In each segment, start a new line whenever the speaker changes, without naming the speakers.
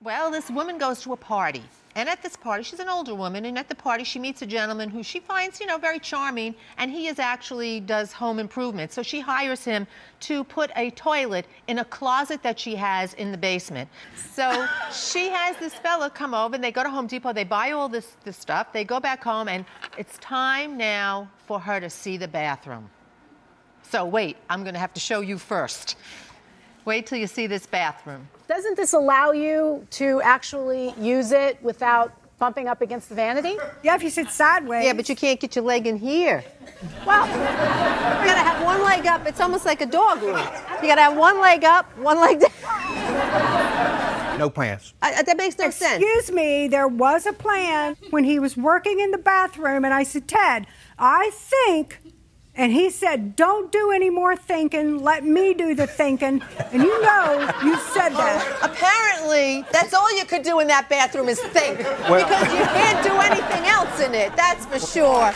Well, this woman goes to a party. And at this party, she's an older woman, and at the party she meets a gentleman who she finds, very charming, and he does home improvement. So she hires him to put a toilet in a closet that she has in the basement. So she has this fella come over, and they go to Home Depot, they buy all this stuff, they go back home, and it's time now for her to see the bathroom. So wait, I'm gonna have to show you first. Wait till you see this bathroom.
Doesn't this allow you to actually use it without bumping up against the vanity?
Yeah, if you sit sideways.
Yeah, but you can't get your leg in here.
Well, you gotta have one leg up. It's almost like a dog room. You gotta have one leg up, one leg down.
No plans.
That makes no sense.
Excuse me, there was a plan when he was working in the bathroom, and I said, Ted, I think... And he said, don't do any more thinking, let me do the thinking. And you said that.
Apparently, that's all you could do in that bathroom is think. Well, because you can't do anything else in it, that's for sure.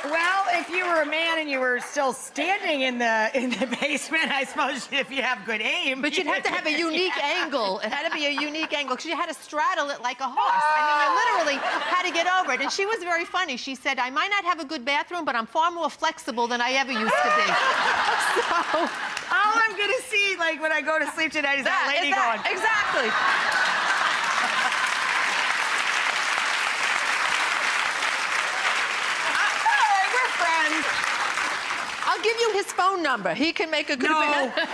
Well, if you were a man and you were still standing in the basement, I suppose if you have good aim.
But you'd have to have a unique angle. It had to be a unique angle because you had to straddle it like a horse. I mean, you literally had to get over it. And she was very funny. She said, I might not have a good bathroom, but I'm far more flexible than I ever used to be. So,
all I'm going to see, like, when I go to sleep tonight is that lady going.
Exactly. I'll give you his phone number. He can make a good
No, we're good.